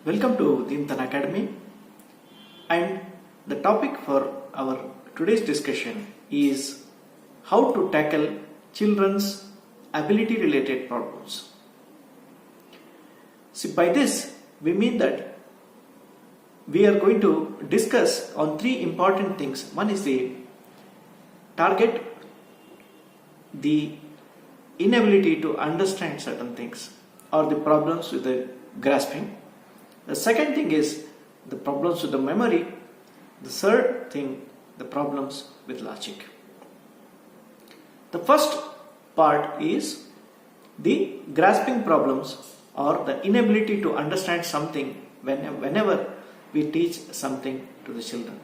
Welcome to Dintan Academy, and the topic for our today's discussion is how to tackle children's ability related problems. See, by this we mean that we are going to discuss on three important things. One is the target, the inability to understand certain things or the problems with the grasping. The second thing is the problems with the memory. The third thing, the problems with logic. The first part is the grasping problems or the inability to understand something whenever we teach something to the children.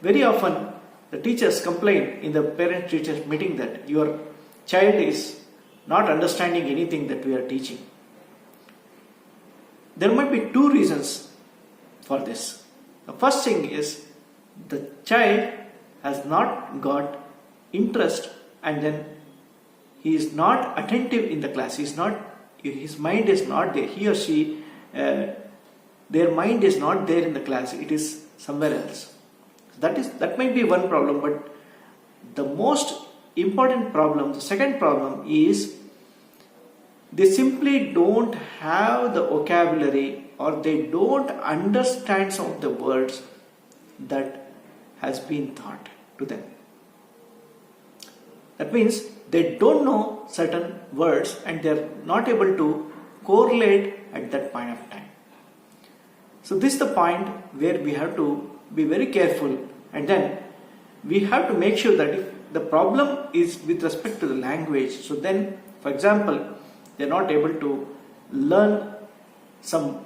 Very often the teachers complain in the parent-teacher meeting that your child is not understanding anything that we are teaching. There might be two reasons for this. The first thing is the child has not got interest, and then he is not attentive in the class. His mind is not there. He or she, their mind is not there in the class. It is somewhere else. That might be one problem, but the most important problem, the second problem is they simply don't have the vocabulary or they don't understand some of the words that has been taught to them. That means they don't know certain words and they're not able to correlate at that point of time. So this is the point where we have to be very careful, and then we have to make sure that if the problem is with respect to the language, so then, for example, they're not able to learn some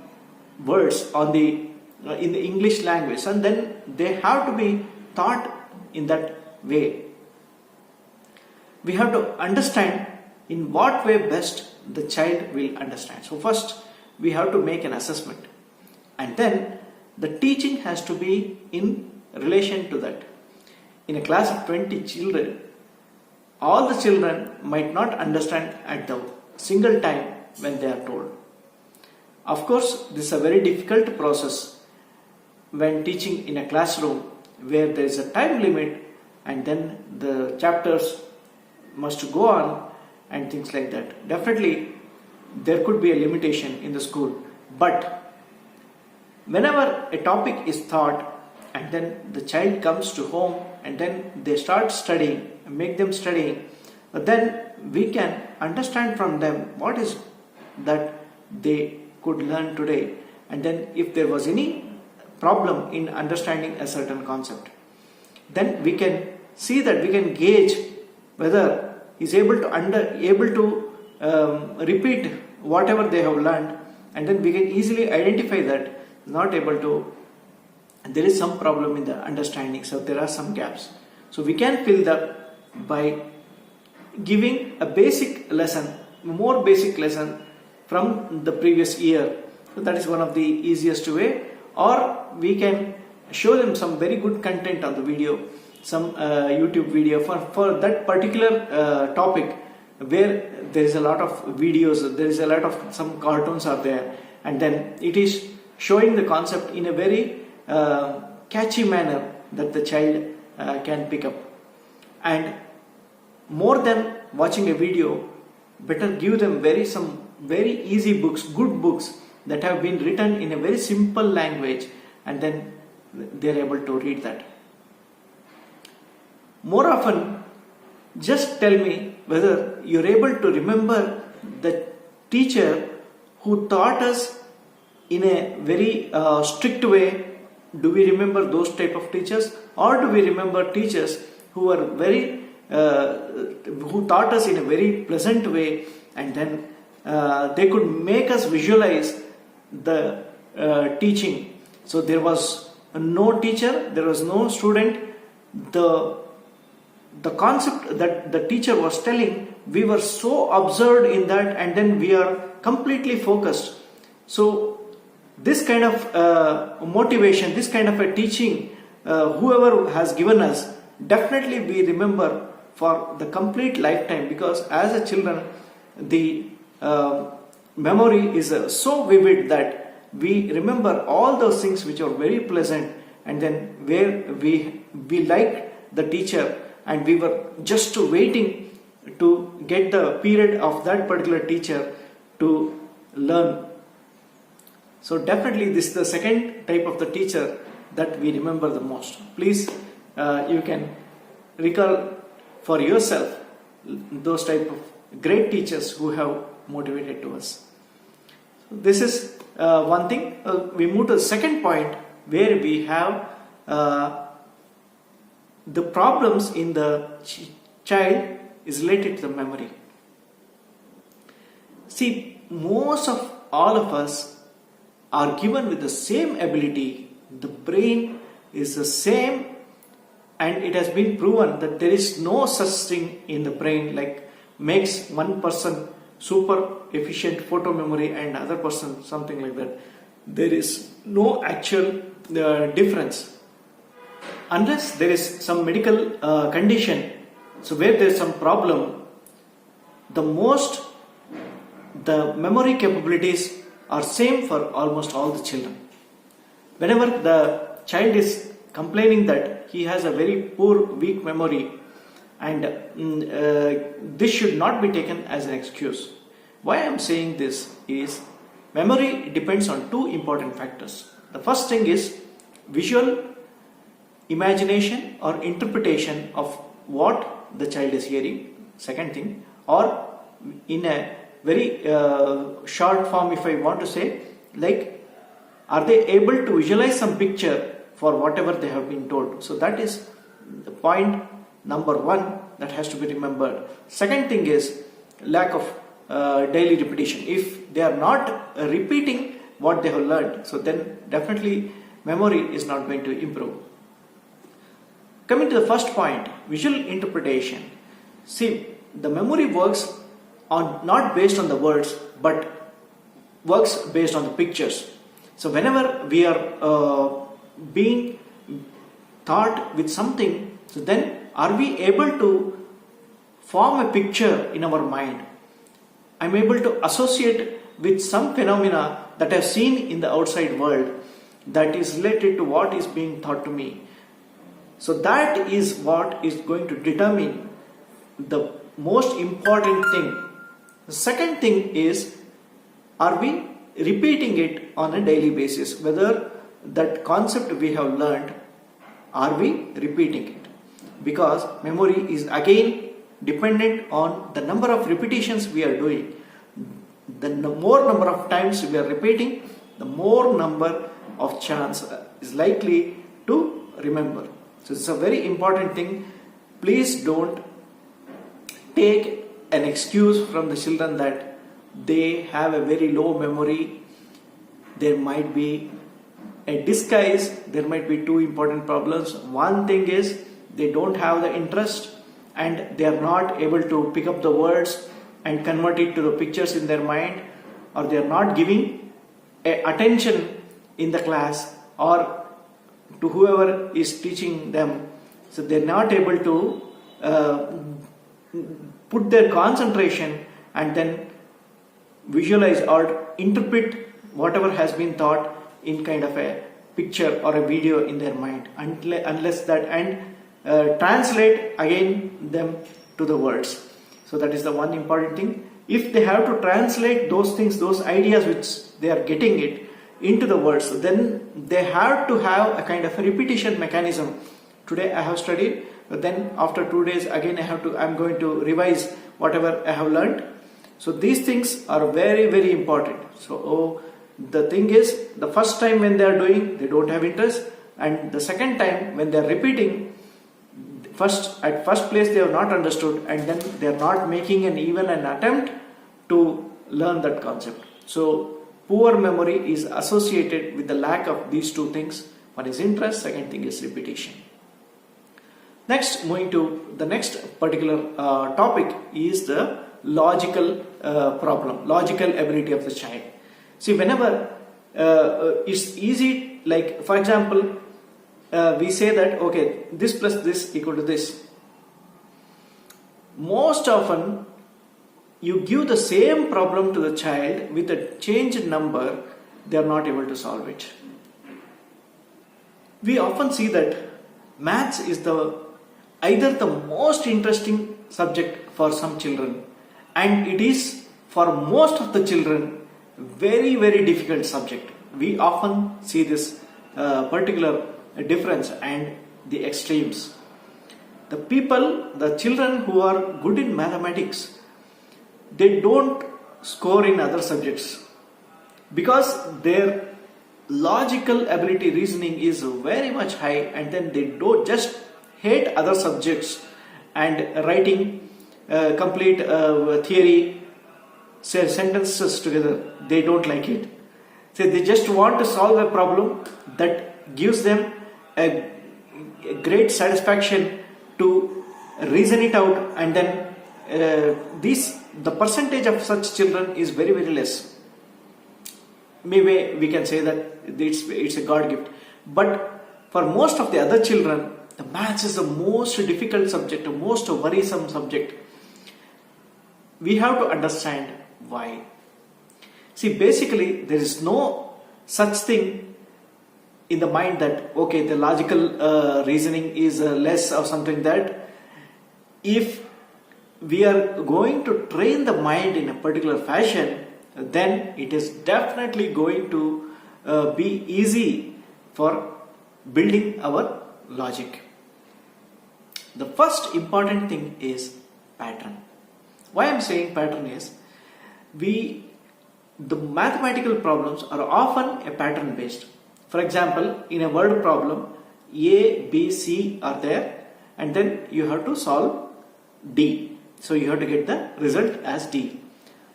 words in the English language, and then they have to be taught in that way. We have to understand in what way best the child will understand. So first we have to make an assessment, and then the teaching has to be in relation to that. In a class of 20 children, all the children might not understand at the single time when they are told. Of course, this is a very difficult process when teaching in a classroom where there is a time limit and then the chapters must go on and things like that. Definitely there could be a limitation in the school, but whenever a topic is taught and then the child comes to home and then they start studying, make them study, then we can understand from them what is that they could learn today, and then if there was any problem in understanding a certain concept, then we can see that we can gauge whether he is able to repeat whatever they have learned, and then we can easily identify that not able to, there is some problem in the understanding, so there are some gaps. So we can fill that by giving a basic lesson, more basic lesson from the previous year. So that is one of the easiest way. Or we can show them some very good content on the video, some YouTube video for that particular topic where there is a lot of videos, there is a lot of some cartoons are there, and then it is showing the concept in a very catchy manner that the child can pick up. And more than watching a video, better give them some very easy books, good books that have been written in a very simple language, and then they are able to read that. More often, just tell me whether you are able to remember the teacher who taught us in a very strict way. Do we remember those type of teachers, or do we remember teachers who are who taught us in a very pleasant way, and then they could make us visualize the teaching? So there was no teacher, there was no student. The concept that the teacher was telling, we were so absorbed in that, and then we are completely focused. So this kind of motivation, this kind of a teaching, whoever has given us, definitely we remember for the complete lifetime, because as a children the memory is so vivid that we remember all those things which are very pleasant, and then where we liked the teacher and we were just waiting to get the period of that particular teacher to learn. So definitely this is the second type of the teacher that we remember the most. Please, you can recall for yourself those type of great teachers who have motivated to us. So this is one thing. We move to the second point where we have the problems in the child is related to the memory. See, most of all of us are given with the same ability. The brain is the same, and it has been proven that there is no such thing in the brain like makes one person super efficient photo memory and other person something like that. There is no actual difference unless there is some medical condition. So where there is some problem, the memory capabilities are same for almost all the children. Whenever the child is complaining that he has a very poor, weak memory, and this should not be taken as an excuse. Why I am saying this is memory depends on two important factors. The first thing is visual imagination or interpretation of what the child is hearing. Second thing, or in a very short form, if I want to say, like, are they able to visualize some picture for whatever they have been told? So that is the point number one that has to be remembered. Second thing is lack of daily repetition. If they are not repeating what they have learned, so then definitely memory is not going to improve. Coming to the first point, visual interpretation. See, the memory works on not based on the words, but works based on the pictures. So whenever we are being taught with something, so then are we able to form a picture in our mind? I'm able to associate with some phenomena that I've seen in the outside world that is related to what is being taught to me. So that is what is going to determine the most important thing. The second thing is, are we repeating it on a daily basis? Whether that concept we have learned, are we repeating it? Because memory is again dependent on the number of repetitions we are doing. The more number of times we are repeating, the more number of chance is likely to remember. So it's a very important thing. Please don't take an excuse from the children that they have a very low memory. There might be a disguise. There might be two important problems. One thing is they don't have the interest and they are not able to pick up the words and convert it to the pictures in their mind, or they are not giving attention in the class or to whoever is teaching them. So they are not able to put their concentration and then visualize or interpret whatever has been taught in kind of a picture or a video in their mind, unless that and translate again them to the words. So that is the one important thing. If they have to translate those things, those ideas which they are getting it into the words, then they have to have a kind of a repetition mechanism. Today I have studied, but then after 2 days again I'm going to revise whatever I have learned. So these things are very, very important. So the thing is, the first time when they are doing, they don't have interest, and the second time when they are repeating, at first place they have not understood, and then they are not making even an attempt to learn that concept. So poor memory is associated with the lack of these two things. One is interest, second thing is repetition. Next, moving to the next particular topic is the logical problem, logical ability of the child. See, whenever it's easy, like for example, we say that okay, this plus this equal to this. Most often you give the same problem to the child with a changed number, they are not able to solve it. We often see that maths is either the most interesting subject for some children, and it is for most of the children very, very difficult subject. We often see this particular difference and the extremes. The children who are good in mathematics, they don't score in other subjects because their logical ability, reasoning is very much high, and then they don't just hate other subjects and writing complete theory sentences together. They don't like it. So they just want to solve a problem that gives them a great satisfaction to reason it out, and then the percentage of such children is very, very less. Maybe we can say that it's a God gift, but for most of the other children, the maths is the most difficult subject, the most worrisome subject. We have to understand why. See, basically there is no such thing in the mind that okay, the logical reasoning is less or something. That if we are going to train the mind in a particular fashion, then it is definitely going to be easy for building our logic. The first important thing is pattern. Why I am saying pattern is, the mathematical problems are often a pattern based. For example, in a word problem, A, B, C are there, and then you have to solve D. So you have to get the result as D.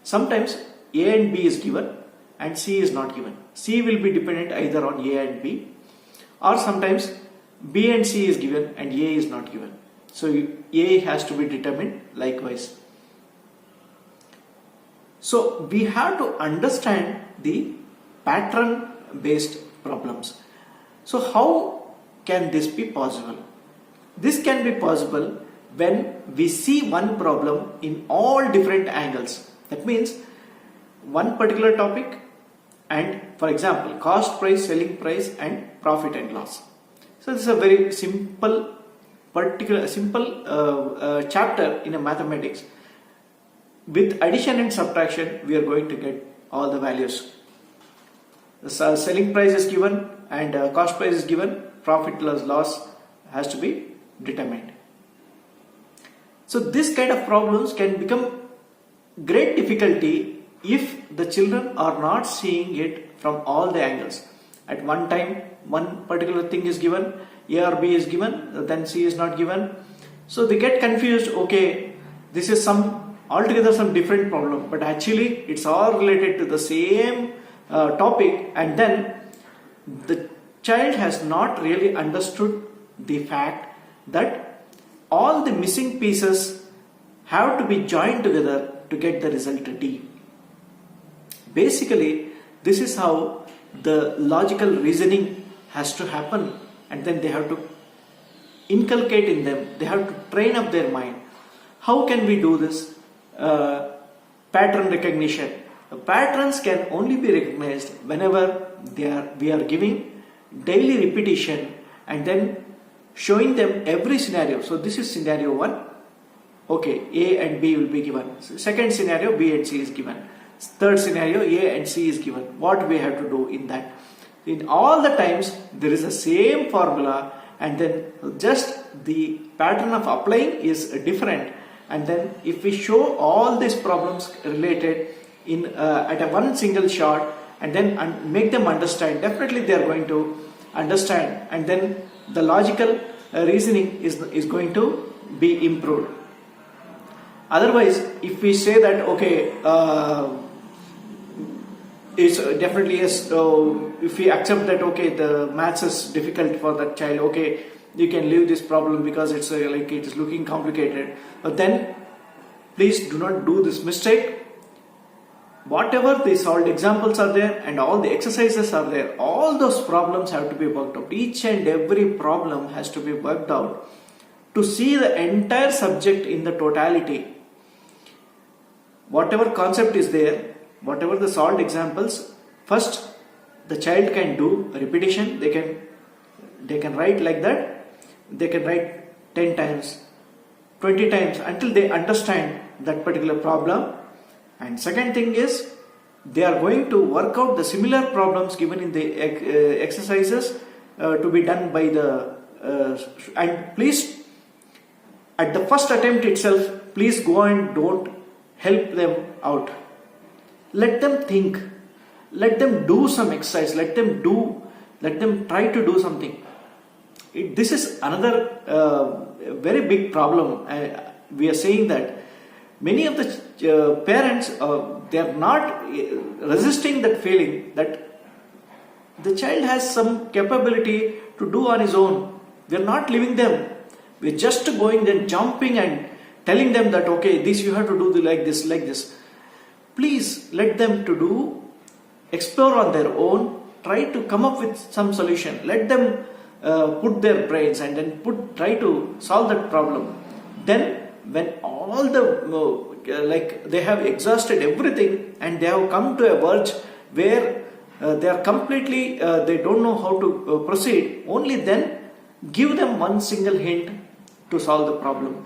Sometimes A and B is given and C is not given. C will be dependent either on A and B, or sometimes B and C is given and A is not given. So A has to be determined likewise. So we have to understand the pattern based problems. So how can this be possible? This can be possible when we see one problem in all different angles. That means one particular topic, and for example cost, price, selling price and profit and loss. So this is a very simple chapter in a mathematics. With addition and subtraction, we are going to get all the values. The selling price is given and cost price is given, profit plus loss has to be determined. So this kind of problems can become great difficulty if the children are not seeing it from all the angles. At one time, one particular thing is given, A or B is given, then C is not given. So they get confused, okay, this is altogether some different problem, but actually it's all related to the same topic, and then the child has not really understood the fact that all the missing pieces have to be joined together to get the result D. Basically, this is how the logical reasoning has to happen, and then they have to inculcate in them, they have to train up their mind. How can we do this? Pattern recognition. The patterns can only be recognized whenever we are giving daily repetition and then showing them every scenario. So this is scenario 1. Okay, A and B will be given. Second scenario, B and C is given. Third scenario, A and C is given. What we have to do in that? In all the times there is the same formula, and then just the pattern of applying is different. And then if we show all these problems related in at a one single shot and then make them understand, definitely they are going to understand, and then the logical reasoning is going to be improved. Otherwise, if we say that okay, it's definitely yes, if we accept that okay, the maths is difficult for that child, okay, you can leave this problem because it's like it is looking complicated. But then please do not do this mistake. Whatever the solved examples are there and all the exercises are there, all those problems have to be worked out. Each and every problem has to be worked out to see the entire subject in the totality. Whatever concept is there, whatever the solved examples, first the child can do repetition. They can write like that. They can write 10 times, 20 times until they understand that particular problem. And second thing is, they are going to work out the similar problems given in the exercises to be done by the and please, at the first attempt itself, please go and don't help them out. Let them think. Let them do some exercise. Let them try to do something. This is another very big problem. We are saying that many of the parents, they are not resisting that feeling that the child has some capability to do on his own. We are not leaving them. We are just going then jumping and telling them that okay, this you have to do like this, like this. Please let them to do, explore on their own, try to come up with some solution. Let them put their brains and then try to solve that problem. Then when all the they have exhausted everything and they have come to a verge where they are completely they don't know how to proceed, only then give them one single hint to solve the problem.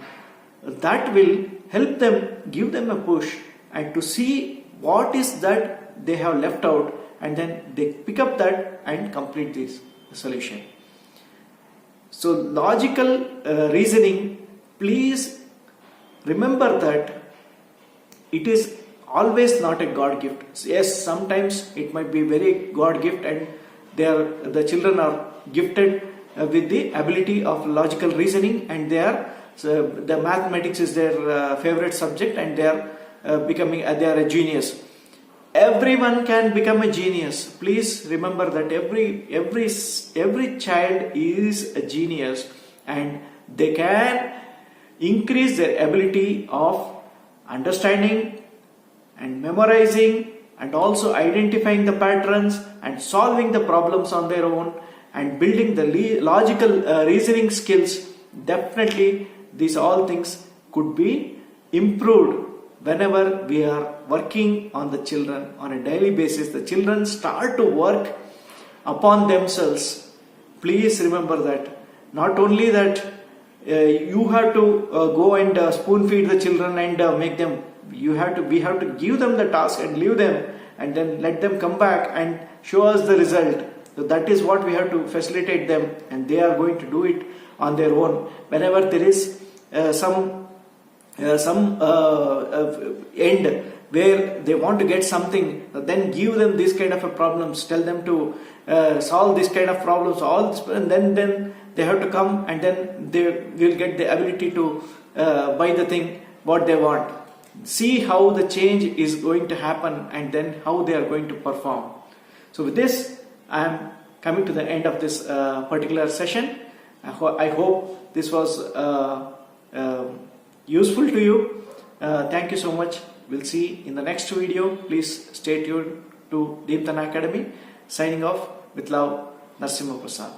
That will help them, give them a push and to see what is that they have left out, and then they pick up that and complete this solution. So logical reasoning, please remember that it is always not a God gift. Yes, sometimes it might be very God gift and the children are gifted with the ability of logical reasoning, and the mathematics is their favorite subject, and they are they are a genius. Everyone can become a genius. Please remember that every child is a genius, and they can increase their ability of understanding and memorizing and also identifying the patterns and solving the problems on their own and building the logical reasoning skills. Definitely these all things could be improved whenever we are working on the children on a daily basis. The children start to work upon themselves. Please remember that. Not only that you have to go and spoon feed the children and make them, we have to give them the task and leave them and then let them come back and show us the result. So that is what we have to facilitate them, and they are going to do it on their own. Whenever there is some end where they want to get something, then give them this kind of a problems. Tell them to solve this kind of problems. And then they have to come, and then they will get the ability to buy the thing what they want. See how the change is going to happen, and then how they are going to perform. So with this, I am coming to the end of this particular session. I hope this was useful to you. Thank you so much. We'll see in the next video. Please stay tuned to Deepthana Academy. Signing off with love, Narasimha Prasad.